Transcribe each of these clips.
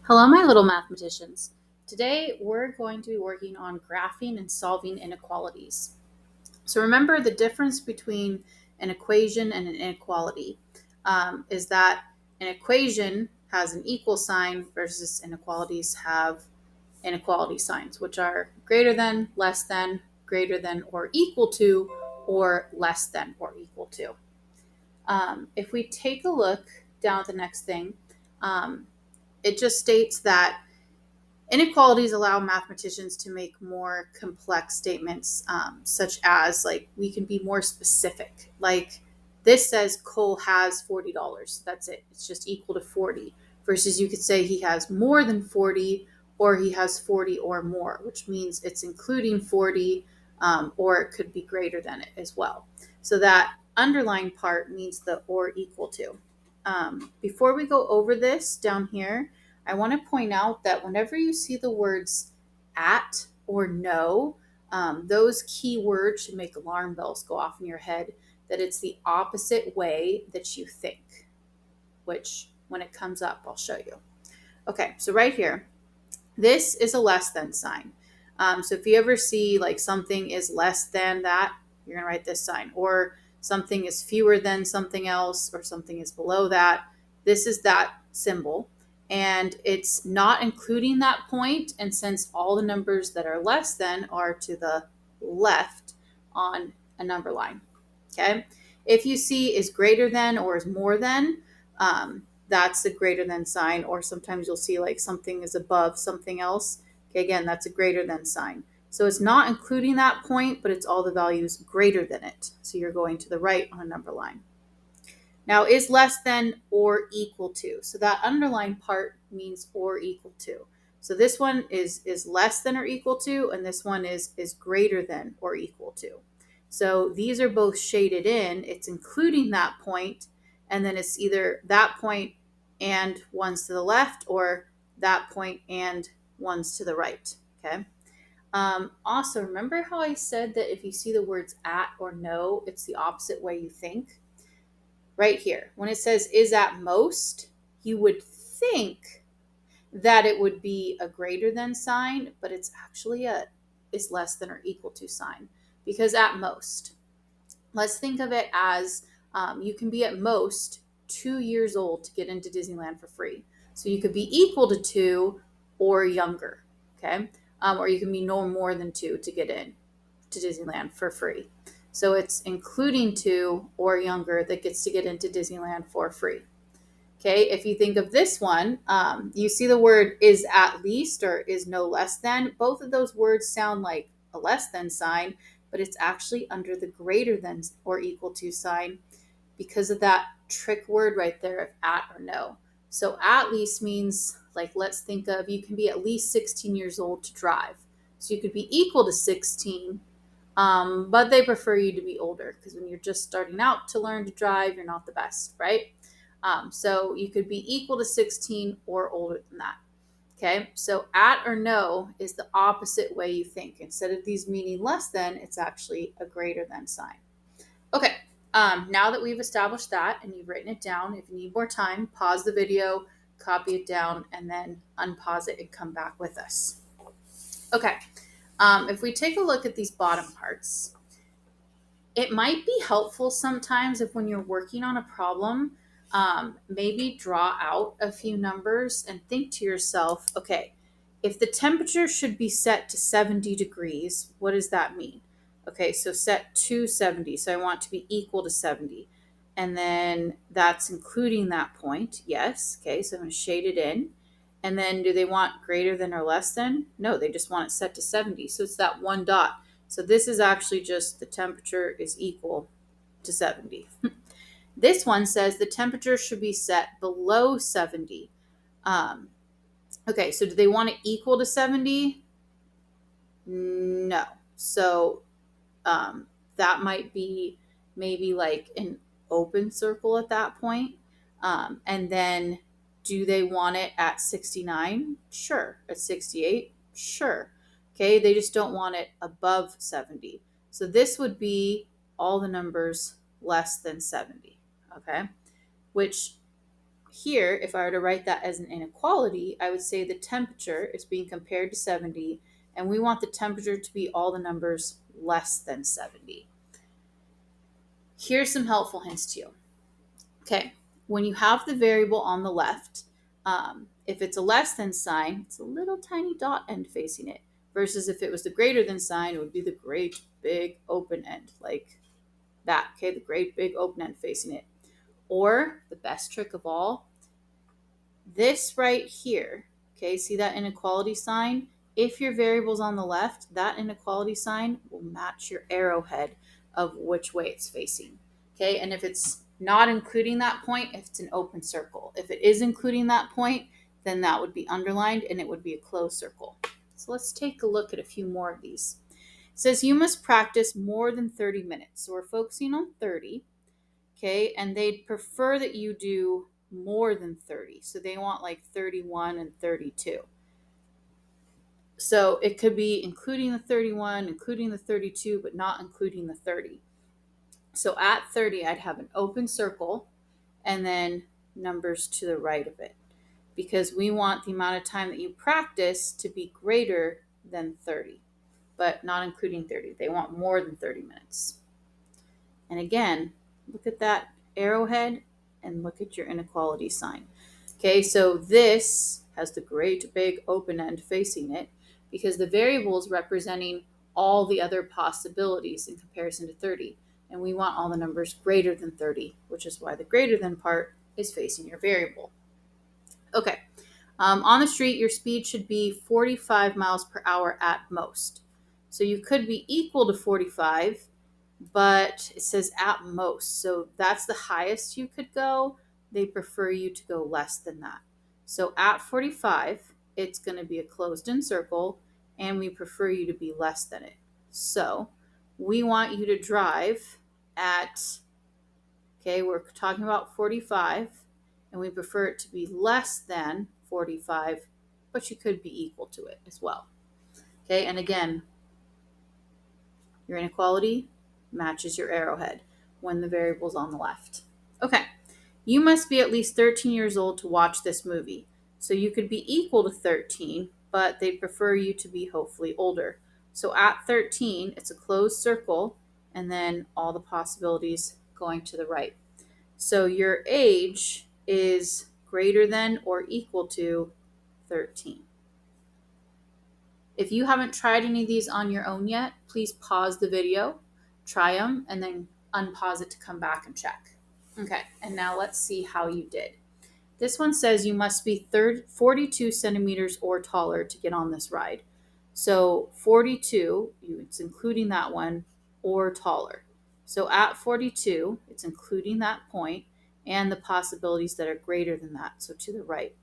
Hello, my little mathematicians. Today, we're going to be working on graphing and solving inequalities. So remember, the difference between an equation and an inequality is that an equation has an equal sign versus inequalities have inequality signs, which are greater than, less than, greater than or equal to, or less than or equal to. If we take a look down at the next thing, um, it just states that inequalities allow mathematicians to make more complex statements, such as, like, we can be more specific. Like, this says Cole has $40. That's it. It's just equal to 40. Versus you could say he has more than 40, or he has 40 or more, which means it's including 40, or it could be greater than it as well. So that underlined part means the or equal to. Before we go over this down here, I want to point out that whenever you see the words at or no, those key words should make alarm bells go off in your head, that it's the opposite way that you think, which when it comes up, I'll show you. Okay, so right here, this is a less than sign. So if you ever see like something is less than that, you're going to write this sign. Or something is fewer than something else, or something is below that. This is that symbol. And it's not including that point. And since all the numbers that are less than are to the left on a number line. Okay. If you see is greater than or is more than, that's the greater than sign. Or sometimes you'll see like something is above something else. Okay, again, that's a greater than sign. So it's not including that point, but it's all the values greater than it. So you're going to the right on a number line. Now, is less than or equal to. So that underlined part means or equal to. So this one is less than or equal to, and this one is greater than or equal to. So these are both shaded in. It's including that point, and then it's either that point and ones to the left, or that point and ones to the right. Okay. Also, remember how I said that if you see the words at or no, it's the opposite way you think? Right here, when it says is at most, you would think that it would be a greater than sign, but it's actually a is less than or equal to sign, because at most, let's think of it as you can be at most 2 years old to get into Disneyland for free. So you could be equal to 2 or younger, okay? Or you can be no more than 2 to get in to Disneyland for free. So it's including 2 or younger that gets to get into Disneyland for free. Okay, if you think of this one, you see the word is at least or is no less than. Both of those words sound like a less than sign, but it's actually under the greater than or equal to sign because of that trick word right there of at or no. So at least means, like, let's think of, you can be at least 16 years old to drive. So you could be equal to 16, but they prefer you to be older because when you're just starting out to learn to drive, you're not the best, right? So you could be equal to 16 or older than that. Okay, so at or no is the opposite way you think. Instead of these meaning less than, it's actually a greater than sign. Okay, now that we've established that and you've written it down, if you need more time, pause the video, copy it down, and then unpause it and come back with us. Okay, if we take a look at these bottom parts, it might be helpful sometimes if when you're working on a problem, maybe draw out a few numbers and think to yourself, okay, if the temperature should be set to 70 degrees, what does that mean? Okay, so set to 70. So I want to be equal to 70. And then that's including that point. Yes. Okay, so I'm going to shade it in. And then do they want greater than or less than? No, they just want it set to 70. So it's that one dot. So this is actually just the temperature is equal to 70. This one says the temperature should be set below 70. Okay, so do they want it equal to 70? No. So that might be maybe like an open circle at that point. And then do they want it at 69? Sure. At 68? Sure. Okay, they just don't want it above 70. So this would be all the numbers less than 70. Okay, which here, if I were to write that as an inequality, I would say the temperature is being compared to 70, and we want the temperature to be all the numbers less than 70. Here's some helpful hints to you. Okay, when you have the variable on the left, if it's a less than sign, it's a little tiny dot end facing it, versus if it was the greater than sign, it would be the great big open end, like that, okay, the great big open end facing it. Or the best trick of all, this right here, okay, see that inequality sign? If your variable's on the left, that inequality sign will match your arrowhead of which way it's facing, okay? And if it's not including that point, if it's an open circle. If it is including that point, then that would be underlined and it would be a closed circle. So let's take a look at a few more of these. It says you must practice more than 30 minutes. So we're focusing on 30, okay? And they'd prefer that you do more than 30. So they want like 31 and 32. So it could be including the 31, including the 32, but not including the 30. So at 30, I'd have an open circle and then numbers to the right of it, because we want the amount of time that you practice to be greater than 30, but not including 30. They want more than 30 minutes. And again, look at that arrowhead and look at your inequality sign. Okay, so this has the great big open end facing it because the variable is representing all the other possibilities in comparison to 30. And we want all the numbers greater than 30, which is why the greater than part is facing your variable. Okay, on the street, your speed should be 45 miles per hour at most. So you could be equal to 45, but it says at most. So that's the highest you could go. They prefer you to go less than that. So at 45, it's going to be a closed-in circle, and we prefer you to be less than it. So we want you to drive at, okay, we're talking about 45, and we prefer it to be less than 45, but you could be equal to it as well. Okay, and again, your inequality matches your arrowhead when the variable's on the left. Okay, you must be at least 13 years old to watch this movie. So you could be equal to 13, but they prefer you to be hopefully older. So at 13, it's a closed circle, and then all the possibilities going to the right. So your age is greater than or equal to 13. If you haven't tried any of these on your own yet, please pause the video, try them, and then unpause it to come back and check. Okay, and now let's see how you did. This one says you must be 42 centimeters or taller to get on this ride. So 42, it's including that one, or taller. So at 42, it's including that point and the possibilities that are greater than that, so to the right.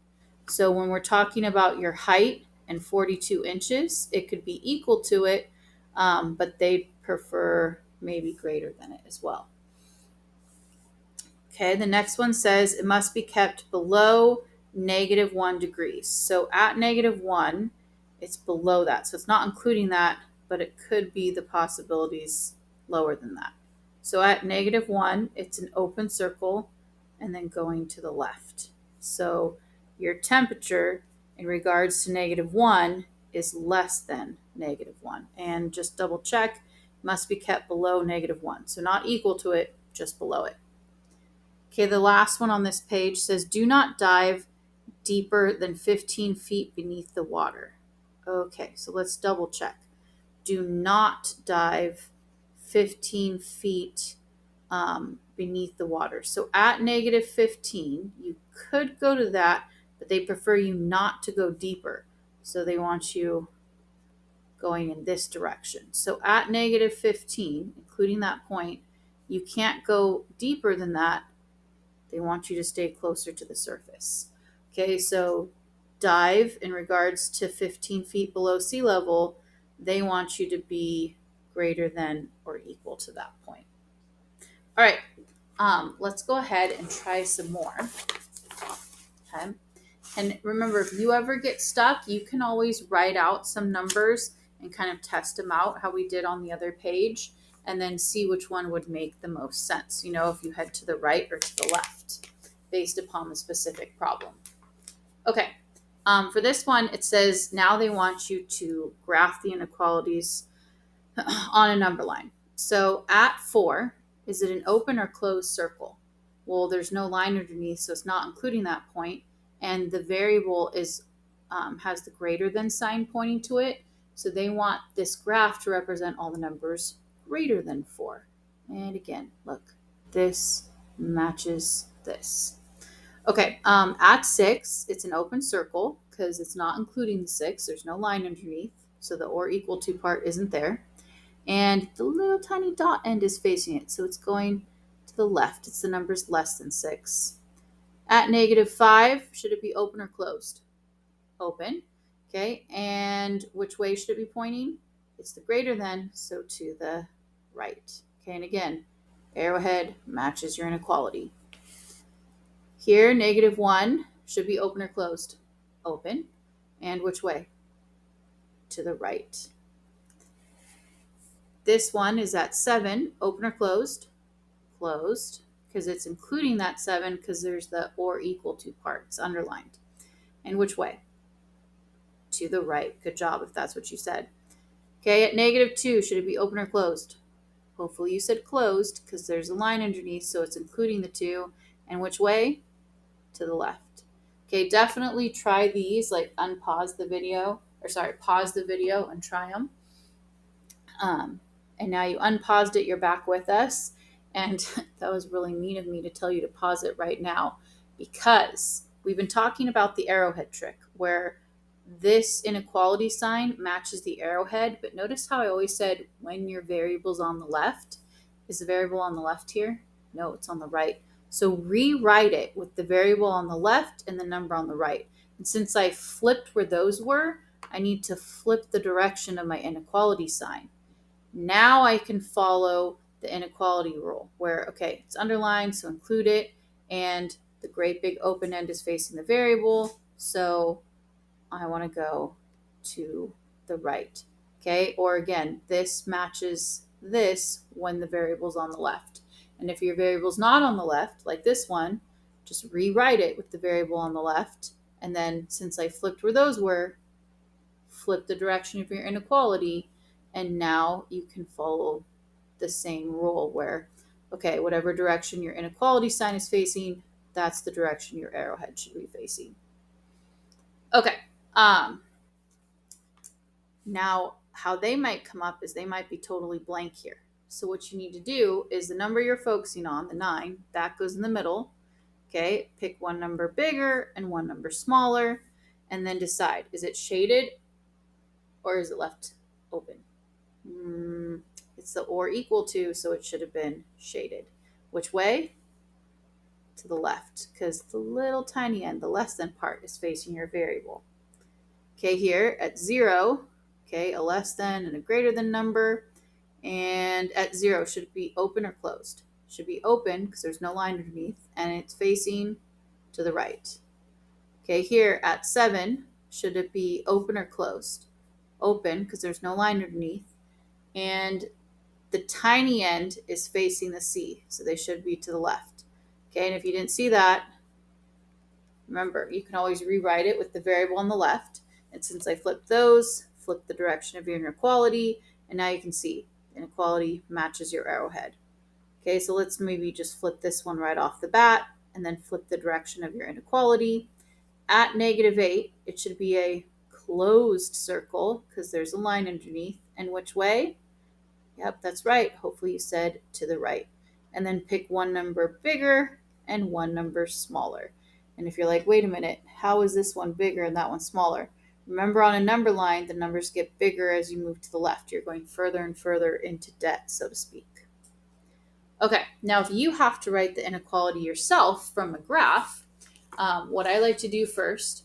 So when we're talking about your height and 42 inches, it could be equal to it, but they prefer maybe greater than it as well. Okay, the next one says it must be kept below -1 degrees. So at -1, it's below that. So it's not including that, but it could be the possibilities lower than that. So at -1, it's an open circle and then going to the left. So your temperature in regards to -1 is less than -1. And just double check, must be kept below -1. So not equal to it, just below it. Okay, the last one on this page says, do not dive deeper than 15 feet beneath the water. Okay, so let's double check. Do not dive 15 feet beneath the water. So at -15, you could go to that, but they prefer you not to go deeper. So they want you going in this direction. So at -15, including that point, you can't go deeper than that. They want you to stay closer to the surface. Okay, so dive in regards to 15 feet below sea level, they want you to be greater than or equal to that point. All right, let's go ahead and try some more. Okay, and remember, if you ever get stuck, you can always write out some numbers and kind of test them out how we did on the other page, and then see which one would make the most sense, if you head to the right or to the left. based upon the specific problem. Okay, for this one, it says now they want you to graph the inequalities on a number line. So at 4, is it an open or closed circle? Well, there's no line underneath, so it's not including that point. And the variable is has the greater than sign pointing to it. So they want this graph to represent all the numbers greater than 4. And again, look, this matches this. Okay, at 6, it's an open circle because it's not including the 6. There's no line underneath, so the or equal to part isn't there. And the little tiny dot end is facing it, so it's going to the left. It's the numbers less than 6. At -5, should it be open or closed? Open. Okay, and which way should it be pointing? It's the greater than, so to the right. Okay, and again, arrowhead matches your inequality. Here, -1 should be open or closed? Open. And which way? To the right. This one is at 7, open or closed? Closed, because it's including that 7 because there's the or equal to part. It's underlined. And which way? To the right. Good job if that's what you said. Okay, at -2, should it be open or closed? Hopefully you said closed because there's a line underneath, so it's including the 2. And which way? To the left. Okay, definitely try these, like pause the video and try them. And now you unpaused it, you're back with us. And that was really mean of me to tell you to pause it right now because we've been talking about the arrowhead trick where this inequality sign matches the arrowhead. But notice how I always said when your variable's on the left. Is the variable on the left here? No, it's on the right. So rewrite it with the variable on the left and the number on the right. And since I flipped where those were, I need to flip the direction of my inequality sign. Now I can follow the inequality rule where, okay, it's underlined, so include it, and the great big open end is facing the variable, so I want to go to the right. Okay, or again, this matches this when the variable's on the left. And if your variable's not on the left, like this one, just rewrite it with the variable on the left. And then since I flipped where those were, flip the direction of your inequality, and now you can follow the same rule where, okay, whatever direction your inequality sign is facing, that's the direction your arrowhead should be facing. Okay. Now, how they might come up is they might be totally blank here. So what you need to do is the number you're focusing on, the 9, that goes in the middle. Okay, pick one number bigger and one number smaller, and then decide, is it shaded or is it left open? It's the or equal to, so it should have been shaded. Which way? To the left, because the little tiny end, the less than part, is facing your variable. Okay, here at 0, okay, a less than and a greater than number. And at 0, should it be open or closed? Should be open because there's no line underneath, and it's facing to the right. Okay, here at 7, should it be open or closed? Open because there's no line underneath, and the tiny end is facing the C, so they should be to the left. Okay, and if you didn't see that, remember, you can always rewrite it with the variable on the left. And since I flipped those, flip the direction of your inequality, and now you can see inequality matches your arrowhead. Okay, so let's maybe just flip this one right off the bat, and then flip the direction of your inequality. At -8, it should be a closed circle because there's a line underneath. And which way? Yep, that's right. Hopefully you said to the right. And then pick one number bigger and one number smaller. And if you're like, wait a minute, how is this one bigger and that one smaller? Remember, on a number line, the numbers get bigger as you move to the left. You're going further and further into debt, so to speak. Okay, now if you have to write the inequality yourself from a graph, what I like to do first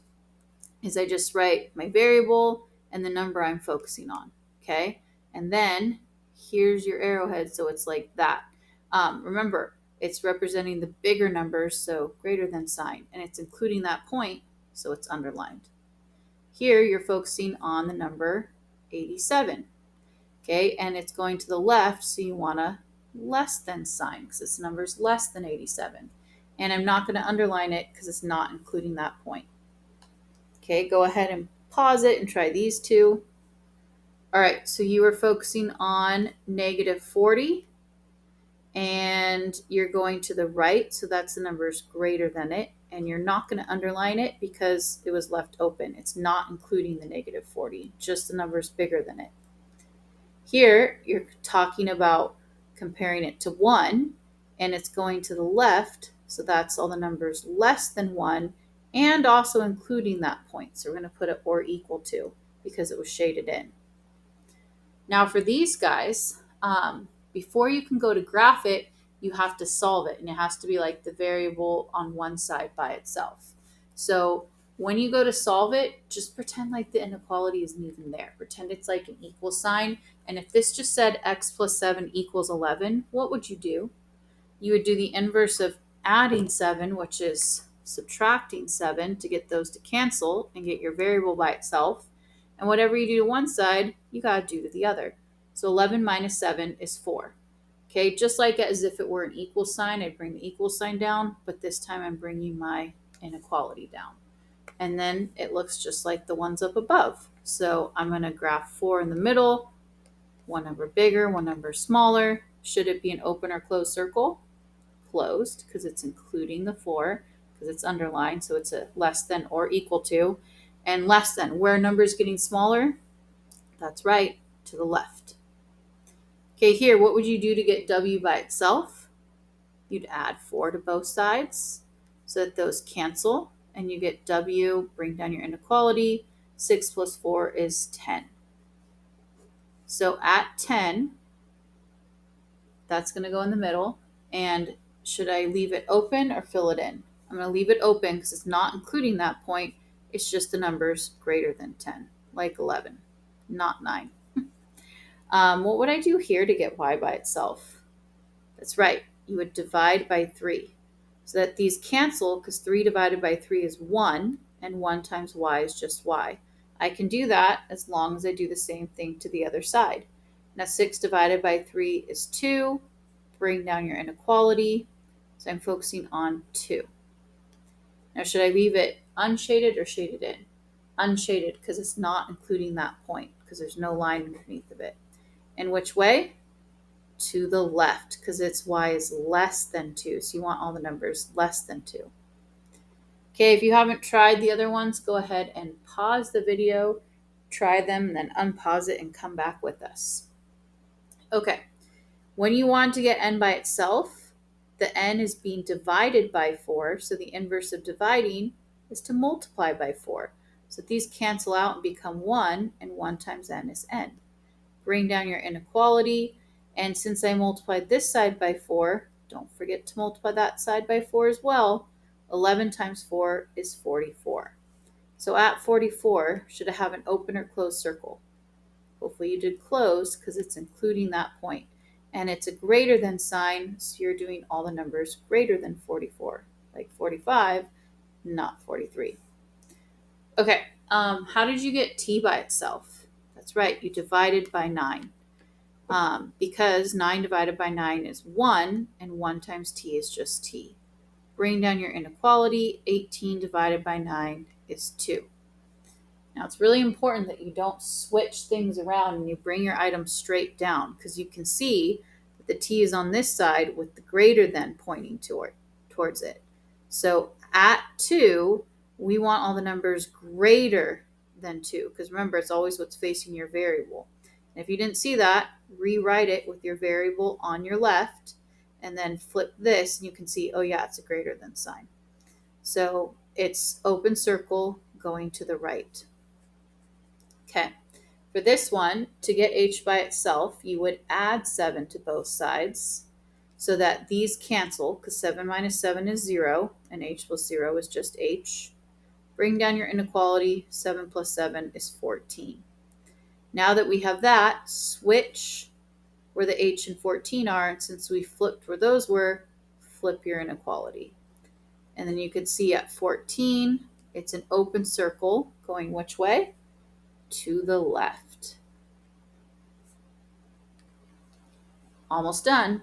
is I just write my variable and the number I'm focusing on, okay? And then here's your arrowhead, so it's like that. Remember, it's representing the bigger numbers, so greater than sign, and it's including that point, so it's underlined. Here, you're focusing on the number 87, okay? And it's going to the left, so you want a less than sign, because this number is less than 87. And I'm not going to underline it because it's not including that point. Okay, go ahead and pause it and try these two. All right, so you were focusing on negative 40, and you're going to the right, so that's the numbers greater than it, and you're not going to underline it because it was left open. It's not including the negative 40, just the numbers bigger than it. Here, you're talking about comparing it to 1, and it's going to the left, so that's all the numbers less than 1, and also including that point. So we're going to put it or equal to because it was shaded in. Now for these guys, before you can go to graph it, you have to solve it, and it has to be like the variable on one side by itself. So when you go to solve it, just pretend like the inequality isn't even there. Pretend it's like an equal sign. And if this just said x plus 7 equals 11, what would you do? You would do the inverse of adding 7, which is subtracting 7 to get those to cancel and get your variable by itself. And whatever you do to one side, you got to do to the other. So 11 minus 7 is 4. Okay, just like as if it were an equal sign, I'd bring the equal sign down, but this time I'm bringing my inequality down. And then it looks just like the ones up above. So I'm going to graph 4 in the middle, one number bigger, one number smaller. Should it be an open or closed circle? Closed, because it's including the 4, because it's underlined, so it's a less than or equal to. And less than, where a number is getting smaller? That's right, to the left. Okay, here, what would you do to get w by itself? You'd add 4 to both sides so that those cancel, and you get w, bring down your inequality. 6 plus 4 is 10. So at 10, that's going to go in the middle. And should I leave it open or fill it in? I'm going to leave it open because it's not including that point. It's just the numbers greater than 10, like 11, not 9. What would I do here to get y by itself? That's right. You would divide by 3 so that these cancel, because 3 divided by 3 is 1, and 1 times y is just y. I can do that as long as I do the same thing to the other side. Now 6 divided by 3 is 2. Bring down your inequality. So I'm focusing on 2. Now should I leave it unshaded or shaded in? Unshaded, because it's not including that point, because there's no line underneath of it. And which way? To the left, because its y is less than 2. So you want all the numbers less than 2. Okay, if you haven't tried the other ones, go ahead and pause the video, try them, and then unpause it and come back with us. Okay, when you want to get n by itself, the n is being divided by 4, so the inverse of dividing is to multiply by 4. So these cancel out and become 1, and 1 times n is n. Bring down your inequality, and since I multiplied this side by 4, don't forget to multiply that side by 4 as well. 11 times 4 is 44. So at 44, should I have an open or closed circle? Hopefully you did close because it's including that point. And it's a greater than sign, so you're doing all the numbers greater than 44, like 45, not 43. Okay, how did you get t by itself? That's right, you divided by 9. Because 9 divided by 9 is 1, and 1 times t is just t. Bring down your inequality. 18 divided by 9 is 2. Now, it's really important that you don't switch things around and you bring your item straight down, because you can see that the t is on this side with the greater than pointing towards it. So at 2, we want all the numbers greater than 2, because remember, it's always what's facing your variable. And if you didn't see that, rewrite it with your variable on your left, and then flip this, and you can see, oh yeah, it's a greater than sign. So it's open circle going to the right. Okay, for this one, to get h by itself, you would add 7 to both sides so that these cancel, because 7 minus 7 is 0, and h plus 0 is just h. Bring down your inequality. 7 plus 7 is 14. Now that we have that, switch where the h and 14 are, and since we flipped where those were, flip your inequality. And then you can see at 14, it's an open circle going which way? To the left. Almost done.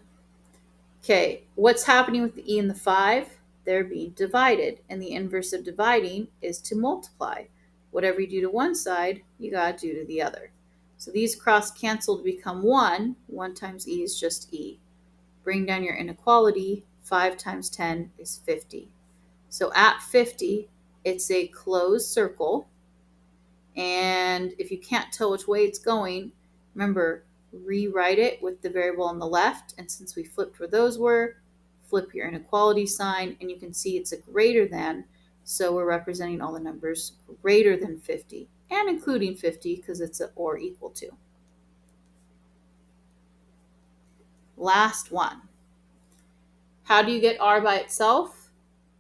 Okay, what's happening with the e and the 5? they're being divided. And the inverse of dividing is to multiply. Whatever you do to one side, you got to do to the other. So these cross cancel to become 1. 1 times e is just e. Bring down your inequality. 5 times 10 is 50. So at 50, it's a closed circle. And if you can't tell which way it's going, remember, rewrite it with the variable on the left. And since we flipped where those were, flip your inequality sign, and you can see it's a greater than. So we're representing all the numbers greater than 50, and including 50 because it's a or equal to. Last one. How do you get r by itself?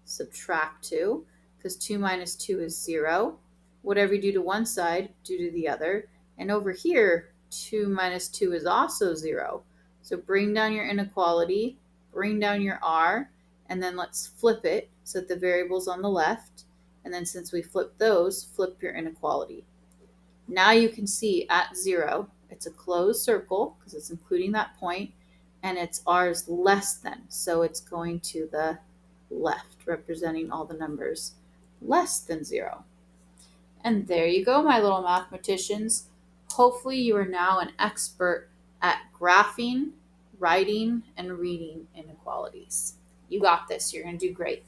Subtract 2, because 2 minus 2 is 0. Whatever you do to one side, do to the other. And over here, 2 minus 2 is also 0. So bring down your inequality, bring down your r, and then let's flip it so that the variable's on the left. And then since we flipped those, flip your inequality. Now you can see at 0, it's a closed circle because it's including that point, and its r is less than. So it's going to the left, representing all the numbers less than 0. And there you go, my little mathematicians. Hopefully you are now an expert at graphing, writing, and reading inequalities. You got this. You're going to do great.